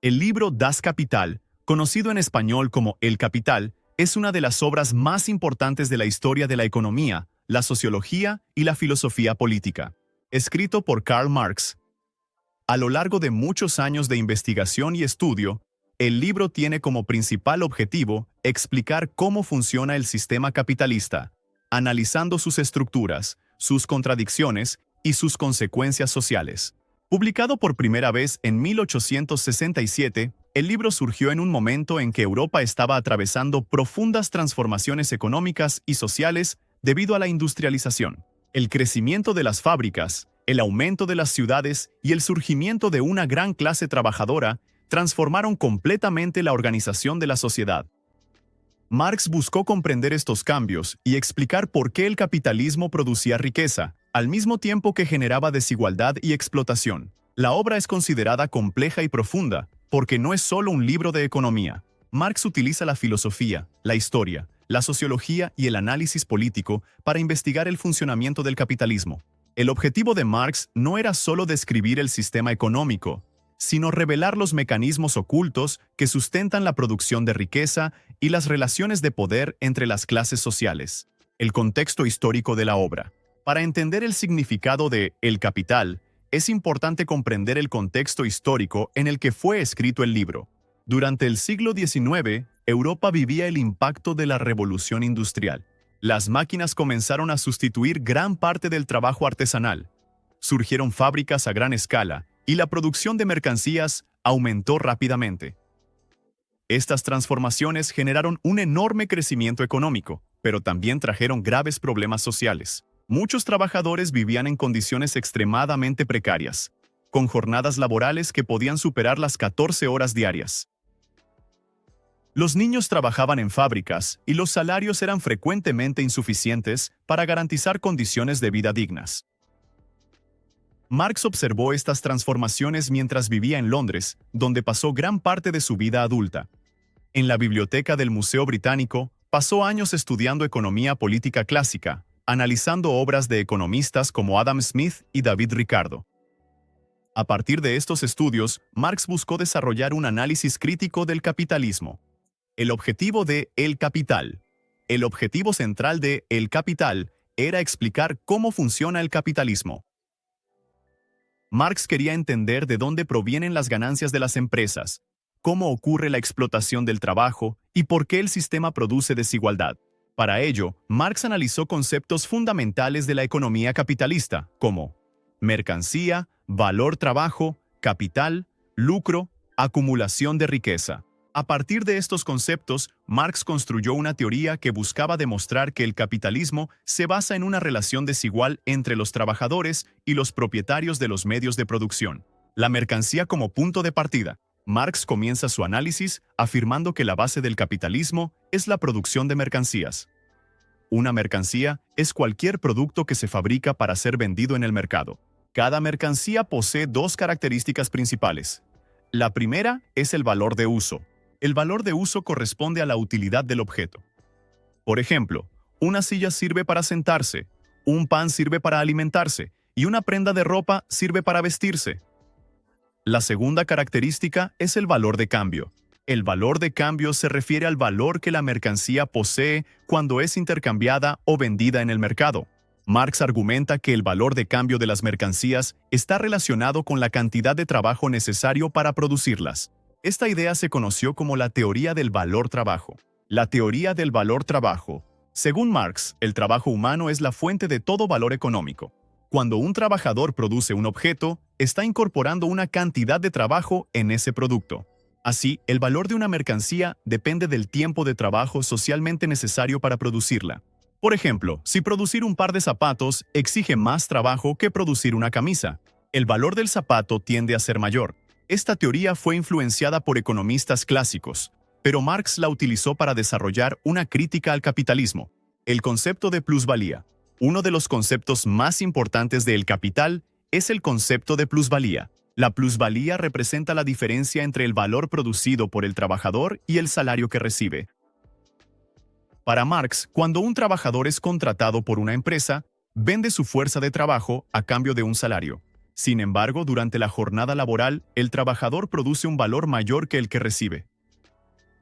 El libro Das Kapital, conocido en español como El Capital, es una de las obras más importantes de la historia de la economía, la sociología y la filosofía política. Escrito por Karl Marx. A lo largo de muchos años de investigación y estudio, el libro tiene como principal objetivo explicar cómo funciona el sistema capitalista, analizando sus estructuras, sus contradicciones y sus consecuencias sociales. Publicado por primera vez en 1867, el libro surgió en un momento en que Europa estaba atravesando profundas transformaciones económicas y sociales debido a la industrialización, el crecimiento de las fábricas, el aumento de las ciudades y el surgimiento de una gran clase trabajadora transformaron completamente la organización de la sociedad. Marx buscó comprender estos cambios y explicar por qué el capitalismo producía riqueza, al mismo tiempo que generaba desigualdad y explotación. La obra es considerada compleja y profunda, porque no es solo un libro de economía. Marx utiliza la filosofía, la historia, la sociología y el análisis político para investigar el funcionamiento del capitalismo. El objetivo de Marx no era solo describir el sistema económico, sino revelar los mecanismos ocultos que sustentan la producción de riqueza y las relaciones de poder entre las clases sociales. El contexto histórico de la obra. Para entender el significado de El Capital, es importante comprender el contexto histórico en el que fue escrito el libro. Durante el siglo XIX, Europa vivía el impacto de la revolución industrial. Las máquinas comenzaron a sustituir gran parte del trabajo artesanal. Surgieron fábricas a gran escala y la producción de mercancías aumentó rápidamente. Estas transformaciones generaron un enorme crecimiento económico, pero también trajeron graves problemas sociales. Muchos trabajadores vivían en condiciones extremadamente precarias, con jornadas laborales que podían superar las 14 horas diarias. Los niños trabajaban en fábricas y los salarios eran frecuentemente insuficientes para garantizar condiciones de vida dignas. Marx observó estas transformaciones mientras vivía en Londres, donde pasó gran parte de su vida adulta. En la biblioteca del Museo Británico, pasó años estudiando economía política clásica, analizando obras de economistas como Adam Smith y David Ricardo. A partir de estos estudios, Marx buscó desarrollar un análisis crítico del capitalismo. El objetivo de El Capital. El objetivo central de El Capital era explicar cómo funciona el capitalismo. Marx quería entender de dónde provienen las ganancias de las empresas, cómo ocurre la explotación del trabajo y por qué el sistema produce desigualdad. Para ello, Marx analizó conceptos fundamentales de la economía capitalista, como mercancía, valor trabajo, capital, lucro, acumulación de riqueza. A partir de estos conceptos, Marx construyó una teoría que buscaba demostrar que el capitalismo se basa en una relación desigual entre los trabajadores y los propietarios de los medios de producción. La mercancía como punto de partida. Marx comienza su análisis afirmando que la base del capitalismo es la producción de mercancías. Una mercancía es cualquier producto que se fabrica para ser vendido en el mercado. Cada mercancía posee dos características principales. La primera es el valor de uso. El valor de uso corresponde a la utilidad del objeto. Por ejemplo, una silla sirve para sentarse, un pan sirve para alimentarse y una prenda de ropa sirve para vestirse. La segunda característica es el valor de cambio. El valor de cambio se refiere al valor que la mercancía posee cuando es intercambiada o vendida en el mercado. Marx argumenta que el valor de cambio de las mercancías está relacionado con la cantidad de trabajo necesario para producirlas. Esta idea se conoció como la teoría del valor trabajo. La teoría del valor trabajo. Según Marx, el trabajo humano es la fuente de todo valor económico. Cuando un trabajador produce un objeto, está incorporando una cantidad de trabajo en ese producto. Así, el valor de una mercancía depende del tiempo de trabajo socialmente necesario para producirla. Por ejemplo, si producir un par de zapatos exige más trabajo que producir una camisa, el valor del zapato tiende a ser mayor. Esta teoría fue influenciada por economistas clásicos, pero Marx la utilizó para desarrollar una crítica al capitalismo. El concepto de plusvalía. Uno de los conceptos más importantes del capital es el concepto de plusvalía. La plusvalía representa la diferencia entre el valor producido por el trabajador y el salario que recibe. Para Marx, cuando un trabajador es contratado por una empresa, vende su fuerza de trabajo a cambio de un salario. Sin embargo, durante la jornada laboral, el trabajador produce un valor mayor que el que recibe.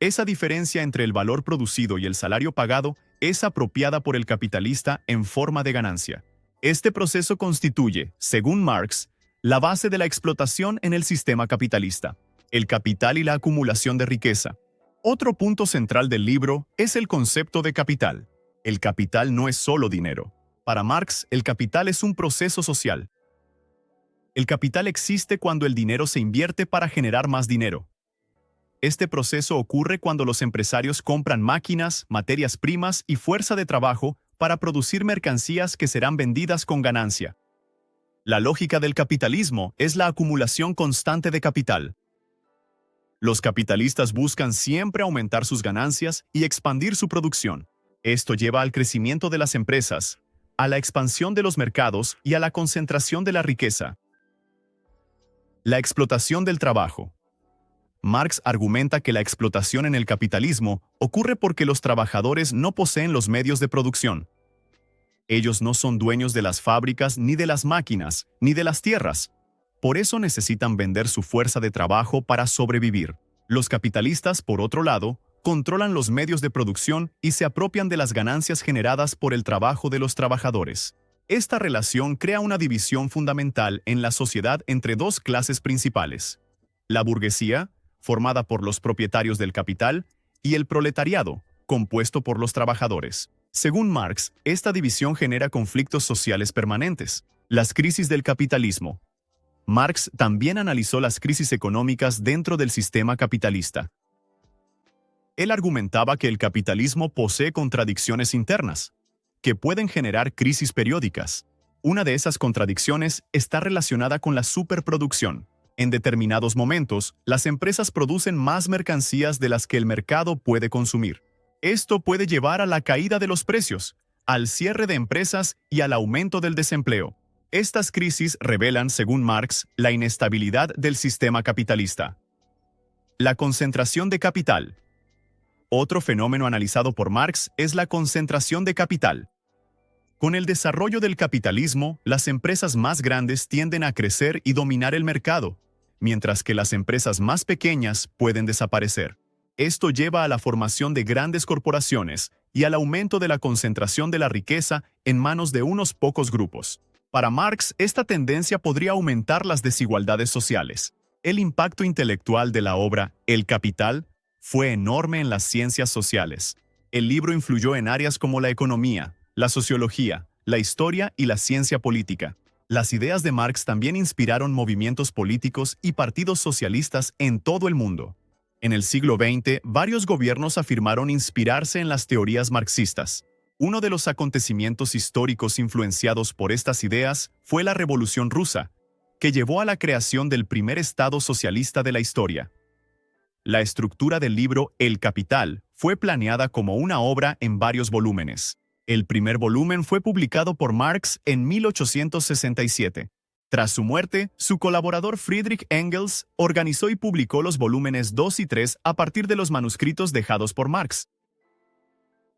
Esa diferencia entre el valor producido y el salario pagado es apropiada por el capitalista en forma de ganancia. Este proceso constituye, según Marx, la base de la explotación en el sistema capitalista, el capital y la acumulación de riqueza. Otro punto central del libro es el concepto de capital. El capital no es solo dinero. Para Marx, el capital es un proceso social. El capital existe cuando el dinero se invierte para generar más dinero. Este proceso ocurre cuando los empresarios compran máquinas, materias primas y fuerza de trabajo para producir mercancías que serán vendidas con ganancia. La lógica del capitalismo es la acumulación constante de capital. Los capitalistas buscan siempre aumentar sus ganancias y expandir su producción. Esto lleva al crecimiento de las empresas, a la expansión de los mercados y a la concentración de la riqueza. La explotación del trabajo. Marx argumenta que la explotación en el capitalismo ocurre porque los trabajadores no poseen los medios de producción. Ellos no son dueños de las fábricas, ni de las máquinas, ni de las tierras. Por eso necesitan vender su fuerza de trabajo para sobrevivir. Los capitalistas, por otro lado, controlan los medios de producción y se apropian de las ganancias generadas por el trabajo de los trabajadores. Esta relación crea una división fundamental en la sociedad entre dos clases principales: la burguesía, formada por los propietarios del capital, y el proletariado, compuesto por los trabajadores. Según Marx, esta división genera conflictos sociales permanentes. Las crisis del capitalismo. Marx también analizó las crisis económicas dentro del sistema capitalista. Él argumentaba que el capitalismo posee contradicciones internas, que pueden generar crisis periódicas. Una de esas contradicciones está relacionada con la superproducción. En determinados momentos, las empresas producen más mercancías de las que el mercado puede consumir. Esto puede llevar a la caída de los precios, al cierre de empresas y al aumento del desempleo. Estas crisis revelan, según Marx, la inestabilidad del sistema capitalista. La concentración de capital. Otro fenómeno analizado por Marx es la concentración de capital. Con el desarrollo del capitalismo, las empresas más grandes tienden a crecer y dominar el mercado, mientras que las empresas más pequeñas pueden desaparecer. Esto lleva a la formación de grandes corporaciones y al aumento de la concentración de la riqueza en manos de unos pocos grupos. Para Marx, esta tendencia podría aumentar las desigualdades sociales. El impacto intelectual de la obra El Capital fue enorme en las ciencias sociales. El libro influyó en áreas como la economía, la sociología, la historia y la ciencia política. Las ideas de Marx también inspiraron movimientos políticos y partidos socialistas en todo el mundo. En el siglo XX, varios gobiernos afirmaron inspirarse en las teorías marxistas. Uno de los acontecimientos históricos influenciados por estas ideas fue la Revolución Rusa, que llevó a la creación del primer Estado socialista de la historia. La estructura del libro El Capital fue planeada como una obra en varios volúmenes. El primer volumen fue publicado por Marx en 1867. Tras su muerte, su colaborador Friedrich Engels organizó y publicó los volúmenes 2 y 3 a partir de los manuscritos dejados por Marx.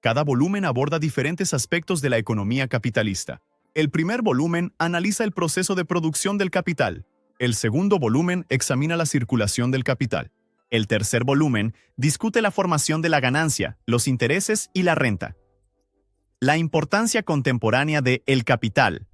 Cada volumen aborda diferentes aspectos de la economía capitalista. El primer volumen analiza el proceso de producción del capital. El segundo volumen examina la circulación del capital. El tercer volumen discute la formación de la ganancia, los intereses y la renta. La importancia contemporánea de El Capital.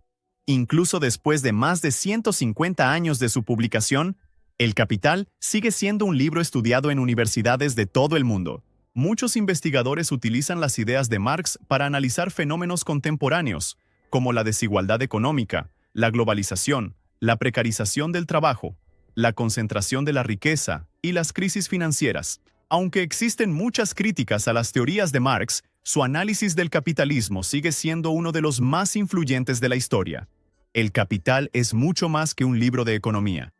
Incluso después de más de 150 años de su publicación, El Capital sigue siendo un libro estudiado en universidades de todo el mundo. Muchos investigadores utilizan las ideas de Marx para analizar fenómenos contemporáneos, como la desigualdad económica, la globalización, la precarización del trabajo, la concentración de la riqueza y las crisis financieras. Aunque existen muchas críticas a las teorías de Marx, su análisis del capitalismo sigue siendo uno de los más influyentes de la historia. El Capital es mucho más que un libro de economía.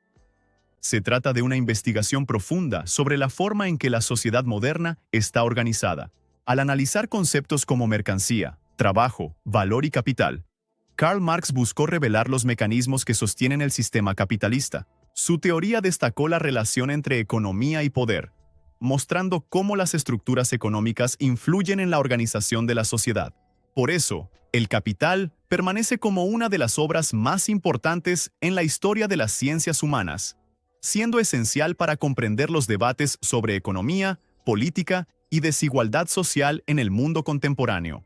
Se trata de una investigación profunda sobre la forma en que la sociedad moderna está organizada. Al analizar conceptos como mercancía, trabajo, valor y capital, Karl Marx buscó revelar los mecanismos que sostienen el sistema capitalista. Su teoría destacó la relación entre economía y poder, mostrando cómo las estructuras económicas influyen en la organización de la sociedad. Por eso, El Capital permanece como una de las obras más importantes en la historia de las ciencias humanas, siendo esencial para comprender los debates sobre economía, política y desigualdad social en el mundo contemporáneo.